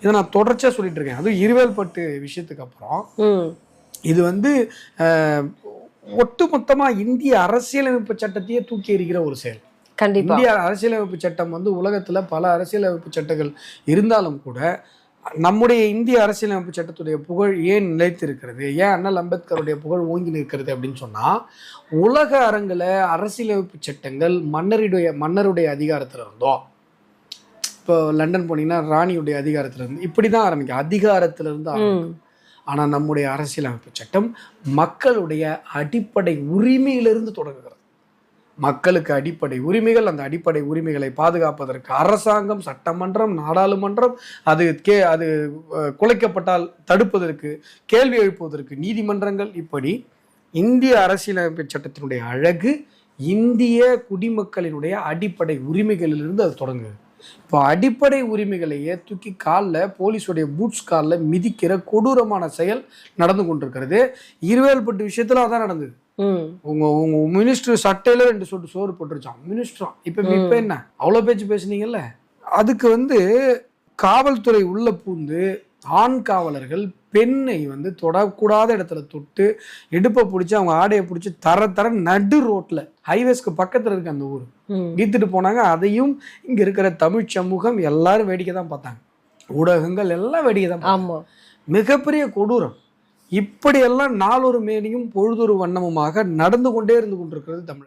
இதை நான் தொடர்ச்சியா சொல்லிட்டு இருக்கேன். அதுவும் இருவேல்பட்டு விஷயத்துக்கு அப்புறம் இது வந்து ஒட்டுமொத்தமா இந்திய அரசியலமைப்பு சட்டத்தையே தூக்கி எறிகிற ஒரு செயல். இந்திய அரசியலமைப்பு சட்டம் வந்து உலகத்துல பல அரசியலமைப்பு சட்டங்கள் இருந்தாலும் கூட நம்முடைய இந்திய அரசியலமைப்பு சட்டத்துடைய புகழ் ஏன் நிலைத்திருக்கிறது, ஏன் அண்ணல் அம்பேத்கருடைய புகழ் ஓங்கி நிற்கிறது அப்படின்னு சொன்னா, உலக அரங்குல அரசியலமைப்பு சட்டங்கள் மன்னருடைய அதிகாரத்துல இருந்தோ, இப்போ லண்டன் போனீங்கன்னா ராணியுடைய அதிகாரத்துல இருந்து இப்படிதான் ஆரம்பிக்கும், அதிகாரத்துல இருந்து ஆரம்பிக்கும். ஆனா நம்முடைய அரசியலமைப்பு சட்டம் மக்களுடைய அடிப்படை உரிமையிலிருந்து தொடங்குகிறது. மக்களுக்கு அடிப்படை உரிமைகள், அந்த அடிப்படை உரிமைகளை பாதுகாப்பதற்கு அரசாங்கம், சட்டமன்றம், நாடாளுமன்றம், அது குலைக்கப்பட்டால் தடுப்பதற்கு, கேள்வி எழுப்புவதற்கு நீதிமன்றங்கள், இப்படி இந்திய அரசியலமைப்பு சட்டத்தினுடைய அழகு இந்திய குடிமக்களினுடைய அடிப்படை உரிமைகளிலிருந்து அது தொடங்குது. இப்போ அடிப்படை உரிமைகளையே தூக்கி காலில் போலீஸுடைய பூட்ஸ் காலில் மிதிக்கிற கொடூரமான செயல் நடந்து கொண்டிருக்கிறது. இருவேல்பட்டு விஷயத்துல அதான் நடந்தது. உங்க மினிஸ்டர் சட்டையில 2 சொட்டு சோறு போட்டுருச்சான் மினிஸ்டரா. இப்ப என்ன அவ்வளவு பேச்சு பேசுனீங்கல்ல, அதுக்கு வந்து காவல்துறை உள்ள பூந்து ஆண் காவலர்கள் பெண்ணை வந்து தொடக்கூடாத இடத்துல தொட்டு இடுப்பை பிடிச்சி அவங்க ஆடையை பிடிச்சி தர நடு ரோட்ல ஹைவேஸ்க்கு பக்கத்துல இருக்கு அந்த ஊர் இழுத்துட்டு போனாங்க. அதையும் இங்க இருக்கிற தமிழ் சமூகம் எல்லாரும் வேடிக்கை தான் பார்த்தாங்க, ஊடகங்கள் எல்லாம் வேடிக்கை தான். மிகப்பெரிய கொடூரம். இப்படியெல்லாம் நாளொரு மேனியும் பொழுதொரு வண்ணமுமாக நடந்து கொண்டே இருந்து கொண்டிருக்கிறது தமிழ்.